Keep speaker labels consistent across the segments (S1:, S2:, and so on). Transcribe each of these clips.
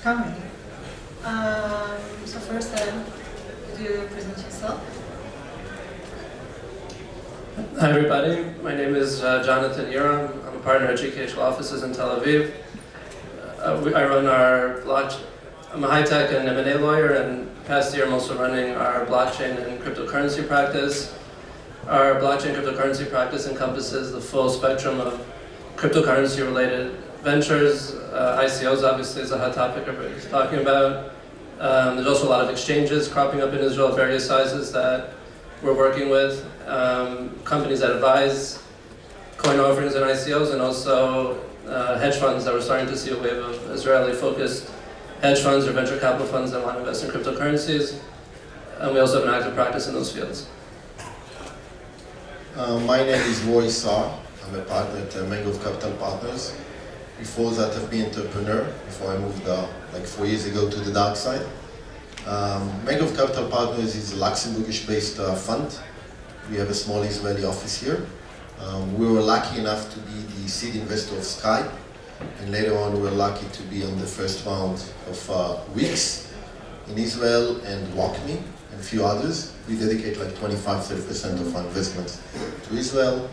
S1: coming. So first, do you present yourself?
S2: Hi everybody, my name is Jonathan Uram. I'm a partner at GKH Law Offices in Tel Aviv. I run our I'm a high-tech and M&A lawyer, and past year I'm also running our blockchain and cryptocurrency practice. Our blockchain cryptocurrency practice encompasses the full spectrum of cryptocurrency-related ventures. ICOs obviously is a hot topic everybody's talking about. There's also a lot of exchanges cropping up in Israel of various sizes that we're working with, companies that advise coin offerings and ICOs, and also hedge funds that we're starting to see a wave of Israeli-focused hedge funds or venture capital funds that want to invest in cryptocurrencies. And we also have an active practice in those fields.
S3: My name is Roy Saar. I'm a partner at Mangrove Capital Partners. Before that, I've been an entrepreneur, before I moved like 4 years ago to the dark side. Mangrove Capital Partners is a Luxembourgish-based fund. We have a small Israeli office here. We were lucky enough to be the seed investor of Skype, and later on we were lucky to be on the first round of Wix in Israel and WalkMe and a few others. We dedicate like 25-30% of our investments to Israel.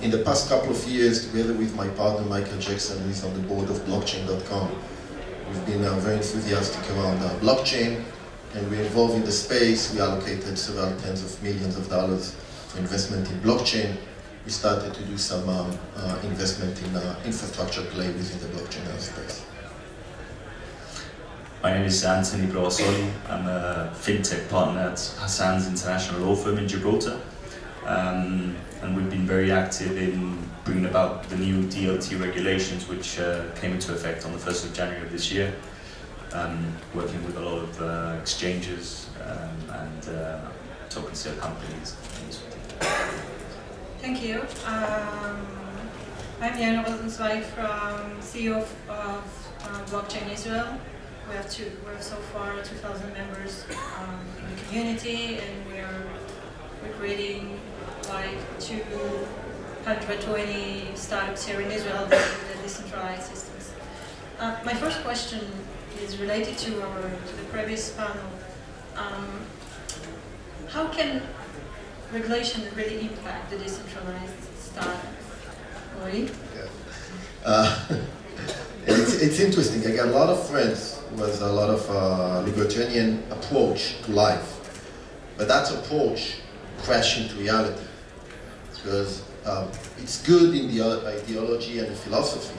S3: In the past couple of years, together with my partner Michael Jackson, who is on the board of blockchain.com, we've been very enthusiastic around blockchain, and we're involved in the space. We allocated several tens of millions of dollars for investment in blockchain. We started to do some investment in infrastructure play within the blockchain space.
S4: My name is Anthony Brovasoli. I'm a fintech partner at Hassan's International Law Firm in Gibraltar. And we've been very active in bringing about the new DLT regulations, which came into effect on the 1st of January of this year. Working with a lot of exchanges and token sale companies.
S1: Thank you. I'm Yana Rosenzweig, CEO of Blockchain Israel. We have so far 2,000 members in the community, and we're creating like 220 startups here in Israel that decentralized systems. My first question is related to the previous panel. How can regulation really impact the decentralized startups? Roy?
S3: It's interesting. I got a lot of friends with a lot of libertarian approach to life, but that approach crashed into reality because it's good in the ideology and the philosophy,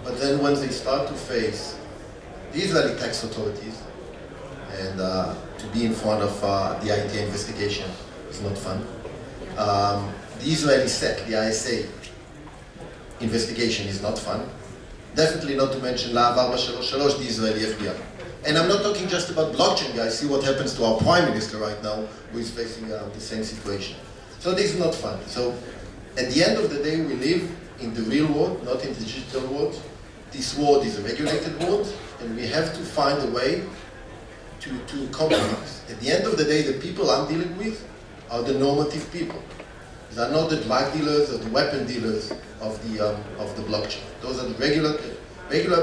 S3: but then when they start to face the Israeli tax authorities and to be in front of the IT investigation is not fun. The Israeli SEC, the ISA investigation is not fun. Definitely not to mention Lav 433, the Israeli FBI. And I'm not talking just about blockchain, guys. See what happens to our prime minister right now, who is facing the same situation. So this is not fun. So at the end of the day, we live in the real world, not in the digital world. This world is a regulated world, and we have to find a way to compromise. At the end of the day, the people I'm dealing with are the normative people. They are not the drug dealers or the weapon dealers of the blockchain. Those are the regular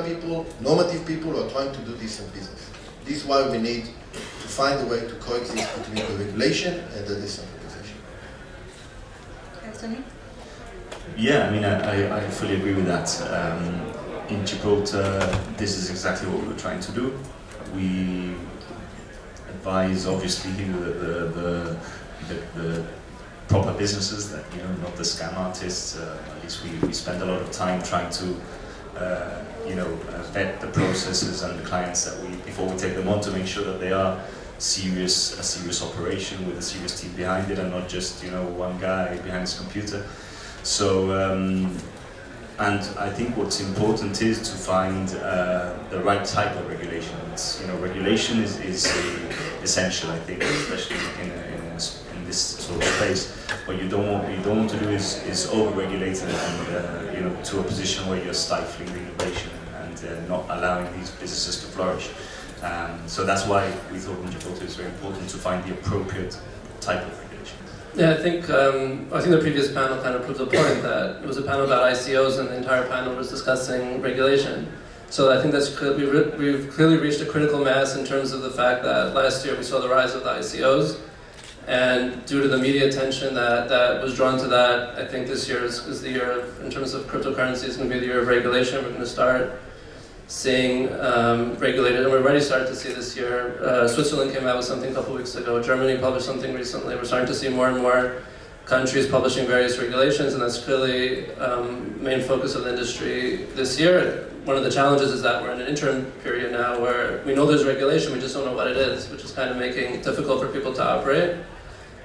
S3: people, normative people who are trying to do decent business. This is why we need to find a way to coexist between the regulation and the decentralization.
S1: Anthony?
S4: Yeah, I mean, I fully agree with that. In Gibraltar, this is exactly what we were trying to do. We advise, obviously, the proper businesses that, not the scam artists. At least we spend a lot of time trying to, vet the processes and the clients that before we take them on, to make sure that they are a serious operation with a serious team behind it, and not just, one guy behind his computer. So, and I think what's important is to find the right type of regulation. Regulation is essential, I think, especially in this sort of place. What you don't want to do is over-regulate and to a position where you're stifling the innovation and not allowing these businesses to flourish. So that's why we thought in Gibraltar it's very important to find the appropriate type of regulation.
S2: Yeah, I think the previous panel kind of proved the point that it was a panel about ICOs and the entire panel was discussing regulation. So I think we've clearly reached a critical mass in terms of the fact that last year we saw the rise of the ICOs, and due to the media attention that was drawn to that, I think this year is the year of, in terms of cryptocurrency, is going to be the year of regulation. We're going to start seeing regulated, and we're already starting to see this year. Switzerland came out with something a couple weeks ago. Germany published something recently. We're starting to see more and more countries publishing various regulations, and that's clearly main focus of the industry this year. One of the challenges is that we're in an interim period now where we know there's regulation, we just don't know what it is, which is kind of making it difficult for people to operate.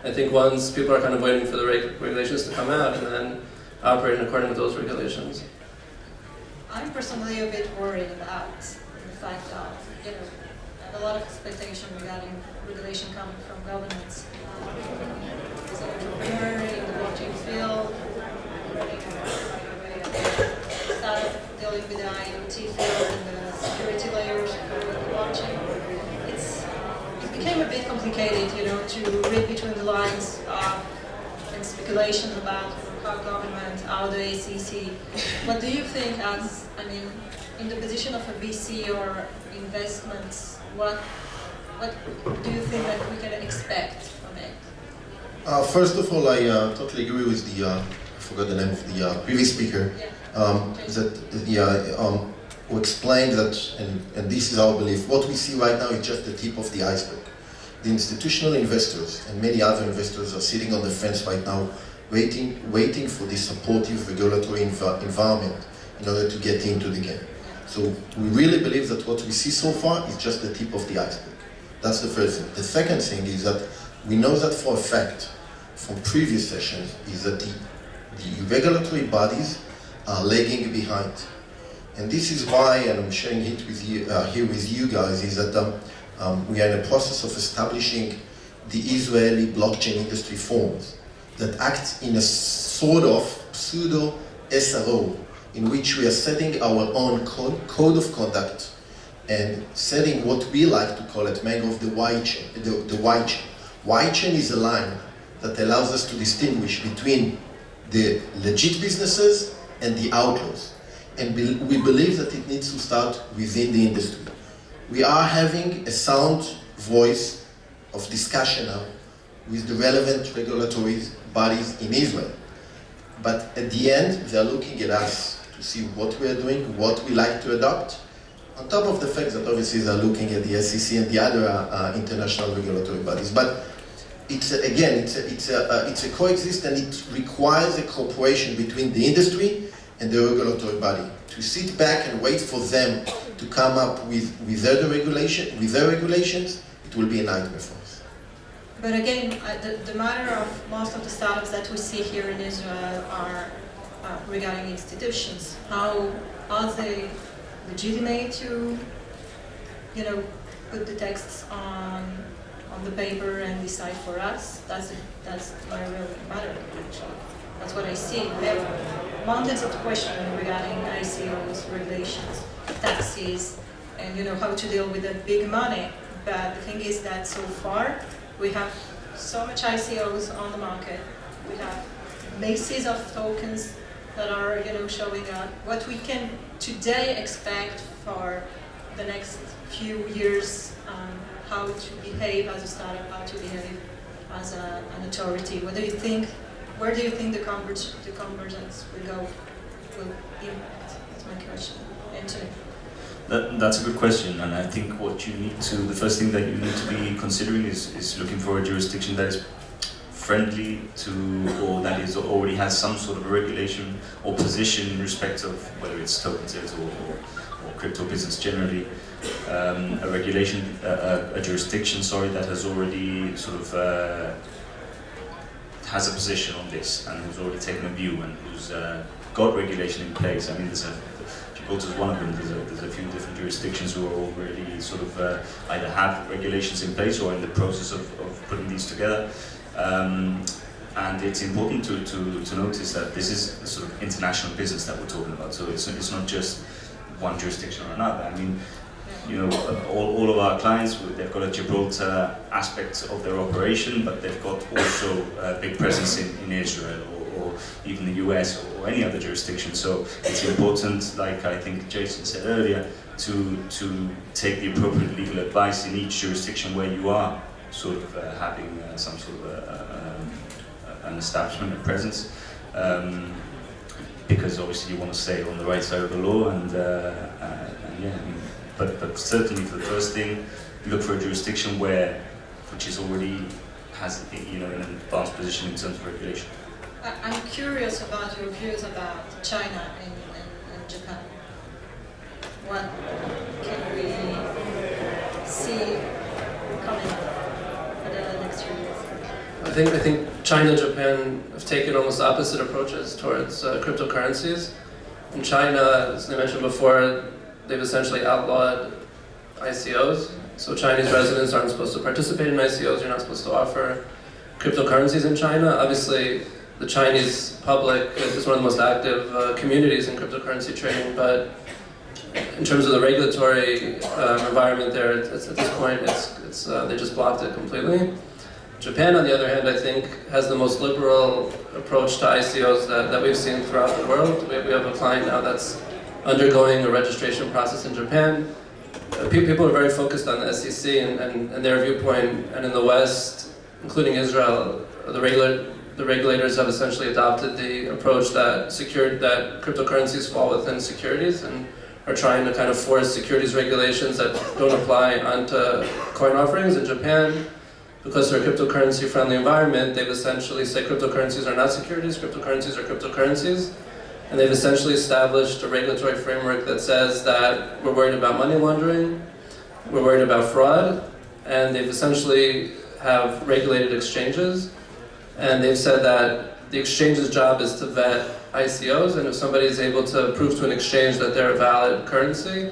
S2: I think once people are kind of waiting for the regulations to come out and then operating according to those regulations.
S1: I'm personally a bit worried about the fact that, you know, I have a lot of expectation regarding regulation coming from governments. As an entrepreneur in the blockchain field, started dealing with the IoT field and the security layers of the blockchain. It became a bit complicated, you know, to read between the lines and speculations about how government, how the SEC. What do you think as, I mean, in the position of a VC or investments, what do you think that we can expect from it?
S3: First of all, I totally agree with the, I forgot the name of the previous speaker, who explained that, and this is our belief, what we see right now is just the tip of the iceberg. The institutional investors and many other investors are sitting on the fence right now, waiting for this supportive regulatory environment in order to get into the game. So we really believe that what we see so far is just the tip of the iceberg. That's the first thing. The second thing is that we know that for a fact from previous sessions is that the regulatory bodies are lagging behind. And this is why, and I'm sharing it with you, here with you guys, is that we are in a process of establishing the Israeli blockchain industry forums that act in a sort of pseudo SRO, in which we are setting our own code of conduct and setting what we like to call at Mango of the Y chain. The Y chain. Y chain is a line that allows us to distinguish between the legit businesses and the outlaws. And we believe that it needs to start within the industry. We are having a sound voice of discussion now with the relevant regulatory bodies in Israel. But at the end, they are looking at us to see what we are doing, what we like to adopt, on top of the fact that obviously they are looking at the SEC and the other international regulatory bodies. But it's a coexist, and it requires a cooperation between the industry and the regulatory body. To sit back and wait for them to come up with their regulations, it will be a nightmare for us.
S1: But again, the matter of most of the startups that we see here in Israel are regarding institutions. How are they legitimate to, you know, put the texts on the paper and decide for us? That's my real matter, actually. That's what I see. We have mountains of questions regarding ICOs, regulations, taxes, and you know how to deal with the big money. But the thing is that so far we have so much ICOs on the market. We have bases of tokens that are, you know, showing up. What we can today expect for the next few years, how to behave as a startup, how to behave as an authority. Where do you think the convergence will impact? That's my question. Anthony.
S4: That's a good question, and I think the first thing that you need to be considering is looking for a jurisdiction that is friendly to, or that is already has some sort of a regulation or position in respect of whether it's token sales or crypto business generally, a jurisdiction, that has already sort of has a position on this and who's already taken a view and who's got regulation in place. I mean, Gibraltar is one of them. There's a few different jurisdictions who are already sort of either have regulations in place or in the process of putting these together. And it's important to notice that this is a sort of international business that we're talking about. So it's not just one jurisdiction or another. I mean, you know, all of our clients, they've got a Gibraltar aspect of their operation, but they've got also a big presence in Israel or or even the US or any other jurisdiction. So it's important, like I think Jason said earlier, to take the appropriate legal advice in each jurisdiction where you are sort of having some sort of an establishment, a presence. Because obviously you want to stay on the right side of the law, and yeah, but certainly for the first thing, look for a jurisdiction which is already has an advanced position in terms of regulation.
S1: I'm curious about your views about China and Japan. What can we see coming for the next few years?
S2: I think China and Japan have taken almost opposite approaches towards cryptocurrencies. In China, as I mentioned before, they've essentially outlawed ICOs. So Chinese residents aren't supposed to participate in ICOs, you're not supposed to offer cryptocurrencies in China. Obviously, the Chinese public is one of the most active communities in cryptocurrency trading, but in terms of the regulatory environment there, at this point, they just blocked it completely. Japan, on the other hand, I think, has the most liberal approach to ICOs that we've seen throughout the world. We have a client now that's undergoing a registration process in Japan. People are very focused on the SEC and their viewpoint, and in the West, including Israel, the regulators have essentially adopted the approach that cryptocurrencies fall within securities and are trying to kind of force securities regulations that don't apply onto coin offerings. In Japan, because they're a cryptocurrency-friendly environment, they've essentially said cryptocurrencies are not securities, cryptocurrencies are cryptocurrencies. And they've essentially established a regulatory framework that says that we're worried about money laundering, we're worried about fraud, and they've essentially have regulated exchanges. And they've said that the exchange's job is to vet ICOs, and if somebody is able to prove to an exchange that they're a valid currency,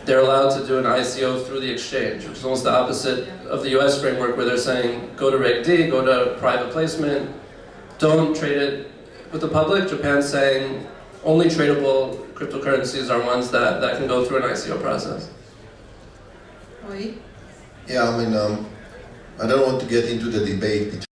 S2: they're allowed to do an ICO through the exchange, which is almost the opposite of the US framework, where they're saying, go to Reg D, go to private placement, don't trade it with the public. Japan's saying only tradable cryptocurrencies are ones that can go through an ICO process.
S1: Oui.
S3: Yeah, I mean, I don't want to get into the debate between